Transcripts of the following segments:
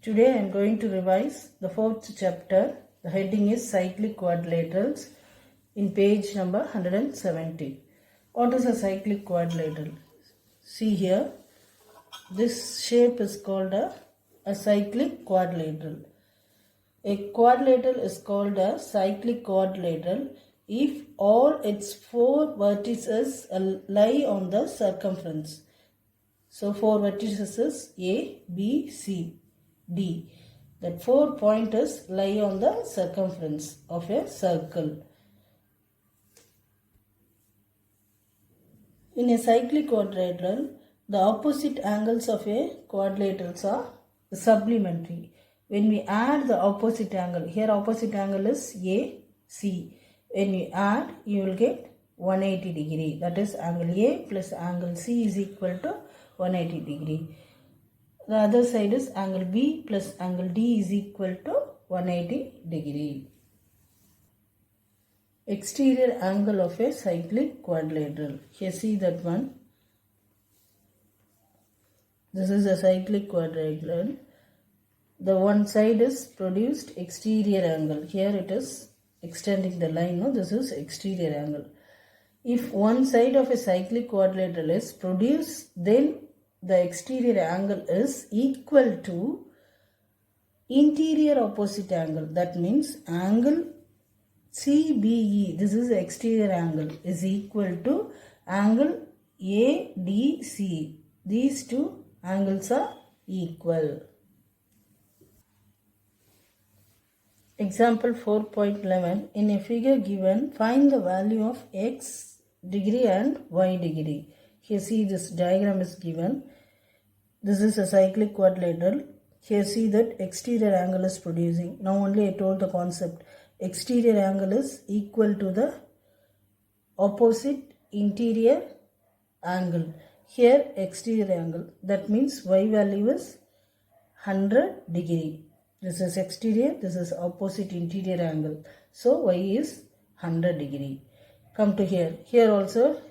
Today I am going to revise the fourth chapter. The heading is Cyclic Quadrilaterals in page number 170. What is a cyclic quadrilateral? See here, this shape is called a cyclic quadrilateral. A quadrilateral is called a cyclic quadrilateral if all its four vertices lie on the circumference. So four vertices is A, B, C, D. That four pointers lie on the circumference of a circle. In a cyclic quadrilateral, the opposite angles of a quadrilateral are supplementary. When we add the opposite angle, here opposite angle is AC. When you add, you will get 180 degree. That is angle A plus angle C is equal to 180 degree. The other side is angle B plus angle D is equal to 180 degree. Exterior angle of a cyclic quadrilateral. Here see that one. This is a cyclic quadrilateral. The one side is produced exterior angle. Here it is extending the line. No, this is exterior angle. If one side of a cyclic quadrilateral is produced, then the exterior angle is equal to interior opposite angle. That means angle CBE, this is the exterior angle, is equal to angle ADC. These two angles are equal. Example 4.11. In a figure given, find the value of x degree and y degree. Here see this diagram is given. This is a cyclic quadrilateral. Here see that exterior angle is producing. Now only I told the concept. Exterior angle is equal to the opposite interior angle. Here exterior angle. That means y value is 100 degree. This is exterior. This is opposite interior angle. So y is 100 degree. Come to here. Here also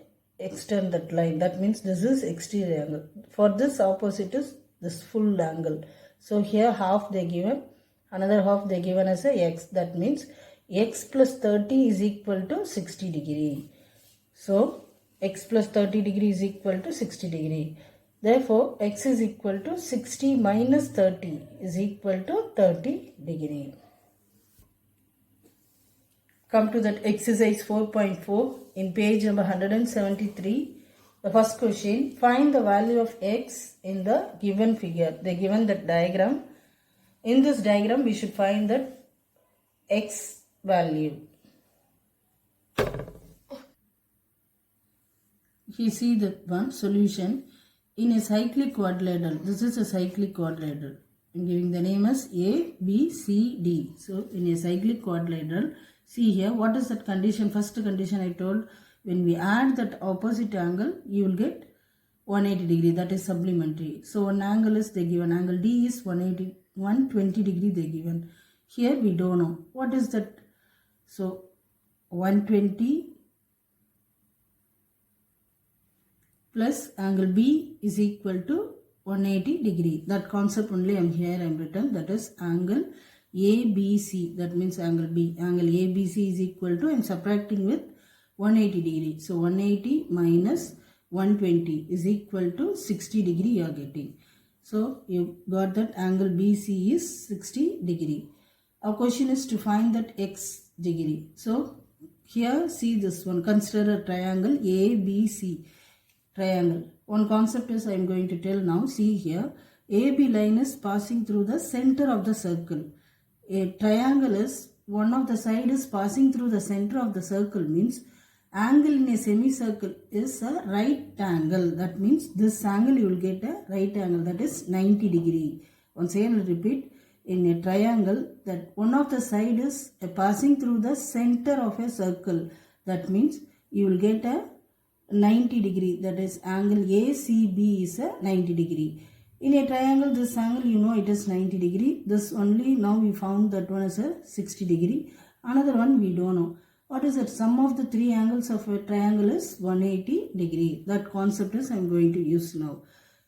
extend that line. That means this is exterior angle. For this opposite is this full angle. So here half they given, another half they given as a x. That means x plus 30 is equal to 60 degree. So x plus 30 degree is equal to 60 degree. Therefore x is equal to 60 minus 30 is equal to 30 degree. Come to that exercise 4.4 in page number 173. The first question, find the value of x in the given figure. They given that diagram. In this diagram, we should find that x value. You see that one solution in a cyclic quadrilateral. This is a cyclic quadrilateral. I'm giving the name as A, B, C, D. So in a cyclic quadrilateral, see here, what is that condition? First condition I told, when we add that opposite angle, you will get 180 degree. That is supplementary. So one angle is they given. Angle D is 120 degree they given. Here we don't know. What is that? So 120 plus angle B is equal to 180 degree. That concept only I am written. That is angle ABC. That means angle B. Angle ABC is equal to, I am subtracting with 180 degree. So 180 minus 120 is equal to 60 degree you are getting. So you got that angle BC is 60 degree. Our question is to find that x degree. So here see this one. Consider a triangle ABC. Triangle. One concept is I am going to tell now. See here. AB line is passing through the center of the circle. A triangle is one of the side is passing through the center of the circle, means angle in a semicircle is a right angle. That means this angle you will get a right angle, that is 90 degree. Once again I will repeat, in a triangle that one of the side is passing through the center of a circle. That means you will get a 90 degree, that is angle ACB is a 90 degree. In a triangle, this angle you know it is 90 degree. This only now we found that one is a 60 degree. Another one we don't know. What is that? Sum of the three angles of a triangle is 180 degree. That concept is I am going to use now.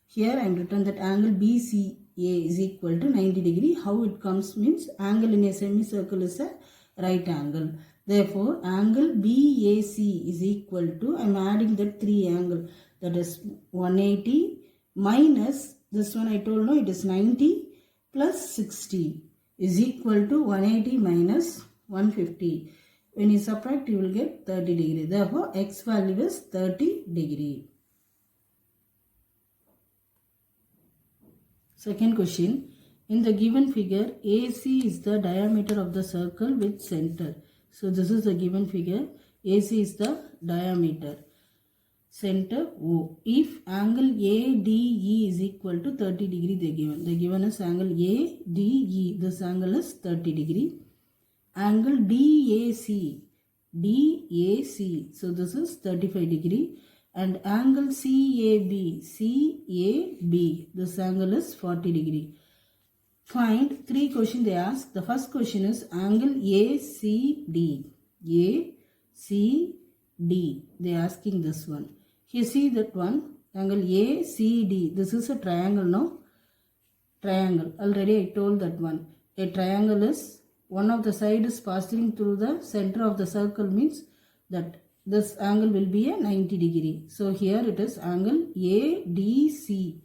Here I am written that angle BCA is equal to 90 degree. How it comes means angle in a semicircle is a right angle. Therefore, angle BAC is equal to, I am adding the 3 angle, that is 180 minus, this one I told no, it is 90 plus 60 is equal to 180 minus 150. When you subtract, you will get 30 degree. Therefore, x value is 30 degree. Second question. In the given figure, AC is the diameter of the circle with center. So this is the given figure. AC is the diameter. Center O. If angle ADE is equal to 30 degree, they given. They given us angle ADE. This angle is 30 degree. Angle DAC. DAC. So this is 35 degree. And angle CAB. CAB. This angle is 40 degree. Find 3 questions they ask. The first question is angle ACD. ACD. They are asking this one. Here see that one. Angle ACD. This is a triangle, no? Triangle. Already I told that one. A triangle is one of the side is passing through the center of the circle, means that this angle will be a 90 degree. So here it is angle ADC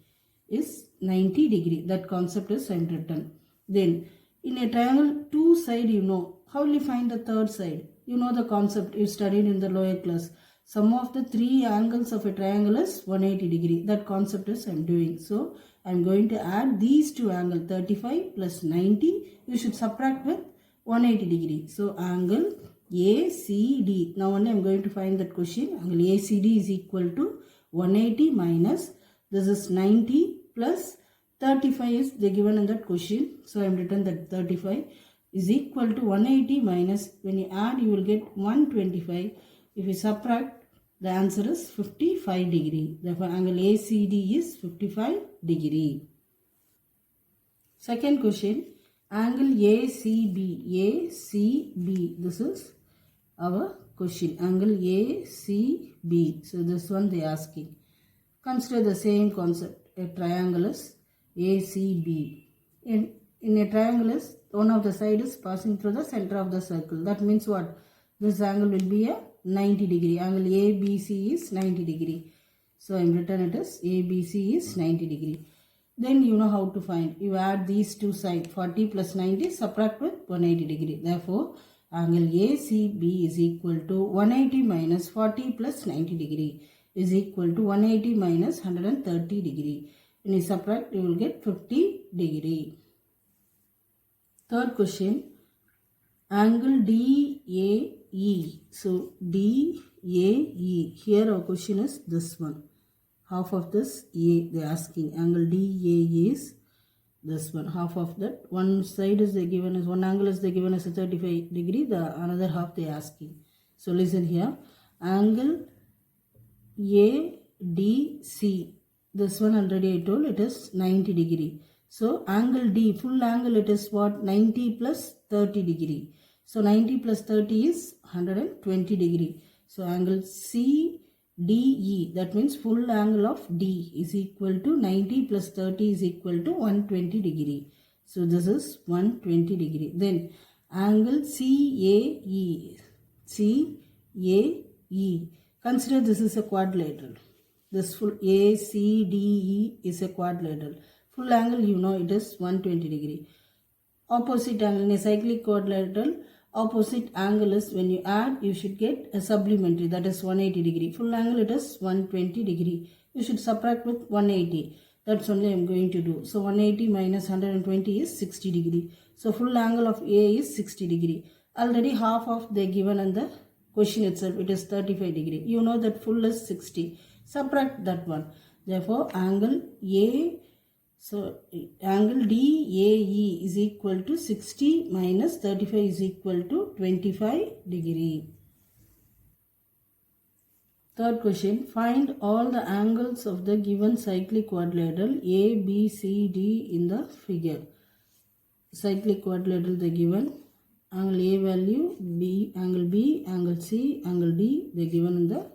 is 90 degree. That concept is I am written. Then in a triangle, 2 side you know. How will you find the third side? You know the concept you studied in the lower class. Sum of the 3 angles of a triangle is 180 degree. That concept is I am doing. So I am going to add these 2 angles, 35 plus 90. You should subtract with 180 degree. So angle ACD. Now only I am going to find that question. Angle ACD is equal to 180 minus, this is 90 plus 35 is they given in that question. So I am written that 35 is equal to 180 minus, when you add you will get 125. If you subtract, the answer is 55 degree. Therefore angle ACD is 55 degree. Second question. Angle ACB. ACB. This is our question. Angle ACB. So this one they are asking. Consider the same concept. A triangle is ACB. In a triangle is one of the side is passing through the center of the circle. That means what? This angle will be a 90 degree. Angle ABC is 90 degree. So I am written it as ABC is 90 degree. Then you know how to find. You add these 2 sides. 40 plus 90 subtract with 180 degree. Therefore angle ACB is equal to 180 minus 40 plus 90 degree is equal to 180 minus 130 degree. When you subtract, you will get 50 degree. Third question. Angle DAE. So DAE. Here our question is this one. Half of this A they are asking. Angle DAE is this one. Half of that. One side is they given as, one angle is they given as a 35 degree. The another half they are asking. So listen here. Angle ADC. This one already I told it is 90 degree. So angle D, full angle it is what? 90 plus 30 degree. So 90 plus 30 is 120 degree. So angle CDE, that means full angle of D is equal to 90 plus 30 is equal to 120 degree. So this is 120 degree. Then angle CAE. CAE. Consider this is a quadrilateral. This full ACDE is a quadrilateral. Full angle you know it is 120 degree. Opposite angle in a cyclic quadrilateral, opposite angle is when you add you should get a supplementary, that is 180 degree. Full angle it is 120 degree. You should subtract with 180. That's only I am going to do. So 180 minus 120 is 60 degree. So full angle of A is 60 degree. Already half of they given in the question itself, it is 35 degree. You know that full is 60. Subtract that one. Therefore angle A, so angle DAE is equal to 60 minus 35 is equal to 25 degree. Third question. Find all the angles of the given cyclic quadrilateral A, B, C, D in the figure. Cyclic quadrilateral they given. Angle A value, B, angle B, angle C, angle D they given in the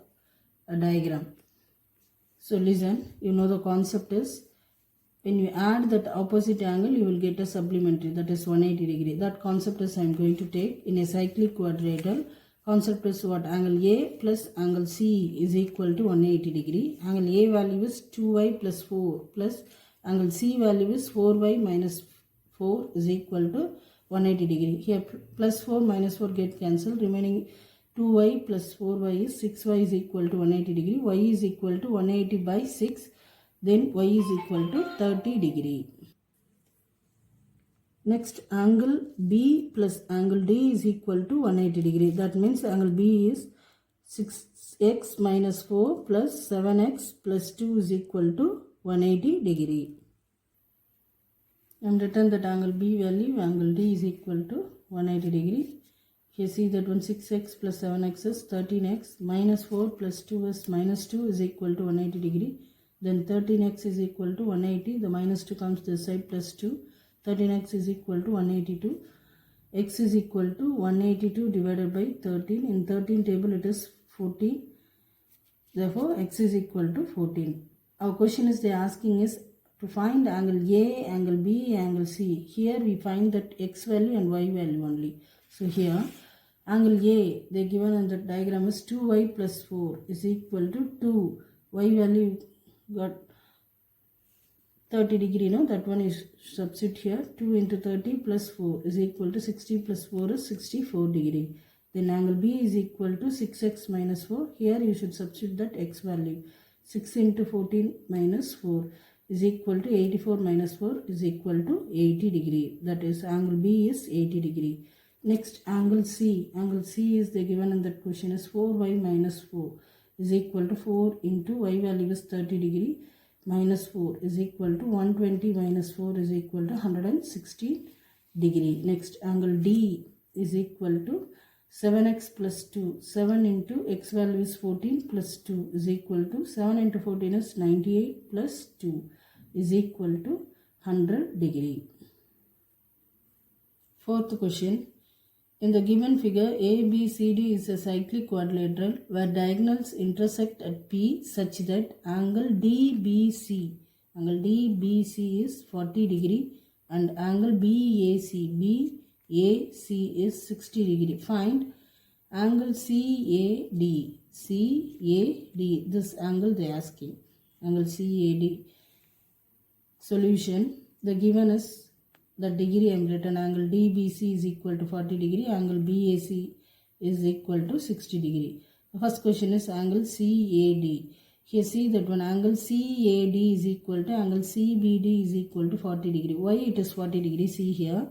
diagram. So listen, you know the concept is when you add that opposite angle, you will get a supplementary, that is 180 degree. That concept is I am going to take in a cyclic quadrilateral. Concept is what? Angle A plus angle C is equal to 180 degree. Angle A value is 2y plus 4 plus angle C value is 4y minus 4 is equal to 180 degree. Here plus 4 minus 4 get cancelled. Remaining 2y plus 4y is 6y is equal to 180 degree. Y is equal to 180 by 6. Then y is equal to 30 degree. Next, angle B plus angle D is equal to 180 degree. That means angle B is 6x minus 4 plus 7x plus 2 is equal to 180 degree. I am written that angle B value, angle D is equal to 180 degree. Here see that one 6x plus 7x is 13x minus 4 plus 2 is minus 2 is equal to 180 degree. Then 13x is equal to 180. The minus 2 comes this side plus 2. 13x is equal to 182. X is equal to 182 divided by 13. In 13 table it is 14. Therefore x is equal to 14. Our question is they asking is to find angle A, angle B, angle C. Here we find that x value and y value only. So here angle A they given in the diagram is 2y plus 4 is equal to 2. Y value got 30 degree, no? That one is substitute here. 2 into 30 plus 4 is equal to 60 plus 4 is 64 degree. Then angle B is equal to 6x minus 4. Here you should substitute that x value. 6 into 14 minus 4 is equal to 84 minus 4 is equal to 80 degree. That is angle B is 80 degree. Next angle C. Angle C is the given in that question is 4y minus 4 is equal to 4 into y value is 30 degree minus 4 is equal to 120 minus 4 is equal to 160 degree. Next angle D is equal to 7x plus 2. 7 into x value is 14 plus 2 is equal to 7 into 14 is 98 plus 2 is equal to 100 degree. Fourth question. In the given figure, ABCD is a cyclic quadrilateral where diagonals intersect at P such that angle DBC is 40 degree and angle BAC is 60 degree. Find angle CAD. This angle they are asking. Angle CAD. Solution. The given is the degree I am written angle DBC is equal to 40 degree, angle BAC is equal to 60 degree. The first question is angle CAD. Here see that one angle CAD is equal to angle CBD is equal to 40 degree. Why it is 40 degree? See here.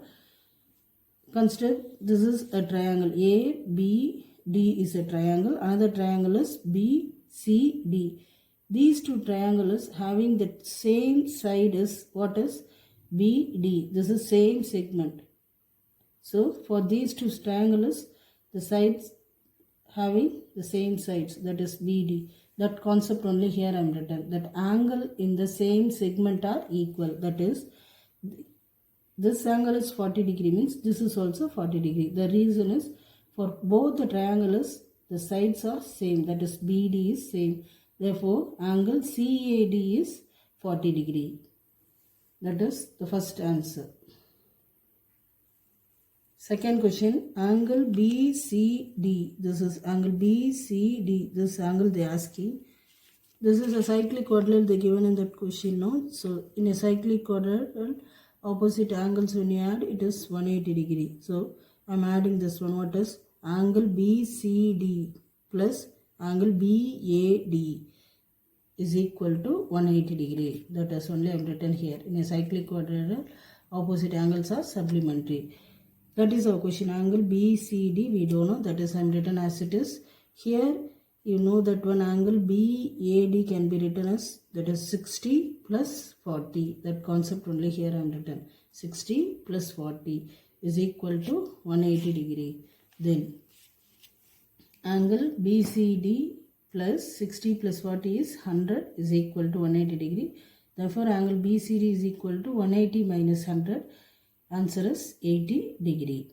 Consider this is a triangle. ABD is a triangle. Another triangle is BCD. These two triangles having the same side is what is BD. This is same segment. So for these two triangles, the sides having the same sides, that is BD. That concept only here I am written. That angle in the same segment are equal. That is, this angle is 40 degree means this is also 40 degree. The reason is for both the triangles, the sides are same. That is BD is same. Therefore, angle CAD is 40 degree. That is the first answer. Second question, angle BCD. This is angle BCD. This angle they are asking. This is a cyclic quadrilateral they given in that question. No? So in a cyclic quadrilateral, opposite angles when you add, it is 180 degree. So I am adding this one. What is angle BCD plus angle BAD is equal to 180 degree. That is only I am written here. In a cyclic quadrilateral, opposite angles are supplementary. That is our question. Angle BCD we don't know. That is I am written as it is. Here you know that one angle BAD can be written as that is 60 plus 40. That concept only here I am written. 60 plus 40 is equal to 180 degree. Then angle BCD plus 60 plus 40 is 100 is equal to 180 degree. Therefore, angle BCD is equal to 180 minus 100. Answer is 80 degree.